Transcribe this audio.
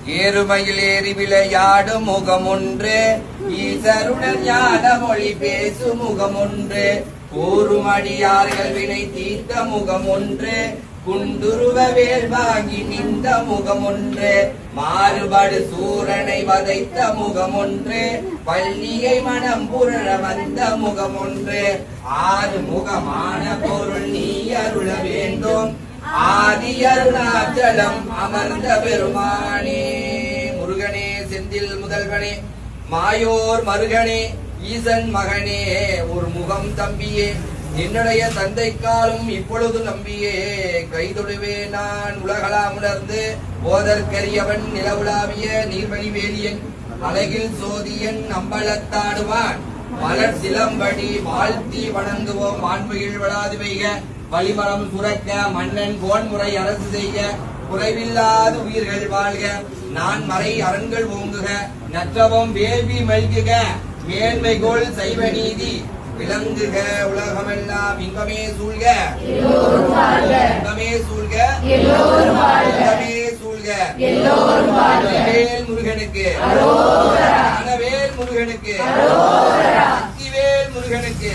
ஏறுமையில் ஏறி விளையாடும் முகம் ஒன்று, ஈசருடன் ஞான மொழி பேசும் முகம் ஒன்று, கூறும் அடியார்கள் வினை தீர்த்த முகம் ஒன்று, குண்டுருவ வேல் வாங்கி நின்ற முகம் ஒன்று, மாறுபடு சூரனை வதைத்த முகம் ஒன்று, பள்ளியை மனம் புரள வந்த முகம் ஒன்று, ஆறு முகமான பொருள் நீ அருள வேண்டும், ஆதி அருணாச்சலம் அமர்ந்த பெருமானே. முருகனே செந்தில் முதல்வனே, மாயோர் மருகனே, ஈசன் மகனே, ஒரு முகம் தம்பியே, என்னுடைய தந்தைக்காலும் இப்பொழுது நம்பியே, கைதொடுவே நான் உலகலாம் உணர்ந்து போதற்கரியவன் நிலவுலாவிய நீர்வழி வேலியன், அழகில் சோதியன் அம்பலத்தாடுவான், மலர் சிலம்படி வாழ்த்தி வணங்குவோம் மாண்புகில் வளாது வைக, வழிமரம் சுரக்க மன்னன் கோன்முறை அரசு செய்க, குறைவில்லாத உயிர்கள் வாழ்க, நான் மறை அரண்கள் ஓங்குக, நற்றவம் வேள்வி மல்குக, மேன்மைகோள் சைவ நீதி விளங்குக, உலகமெல்லாம் இன்பமே சூழ்க, இன்பமே சூழ்க, இன்பமே சூழ்க. வேல் முருகனுக்கு, ஞானவேல் முருகனுக்கு, சக்திவேல் முருகனுக்கு.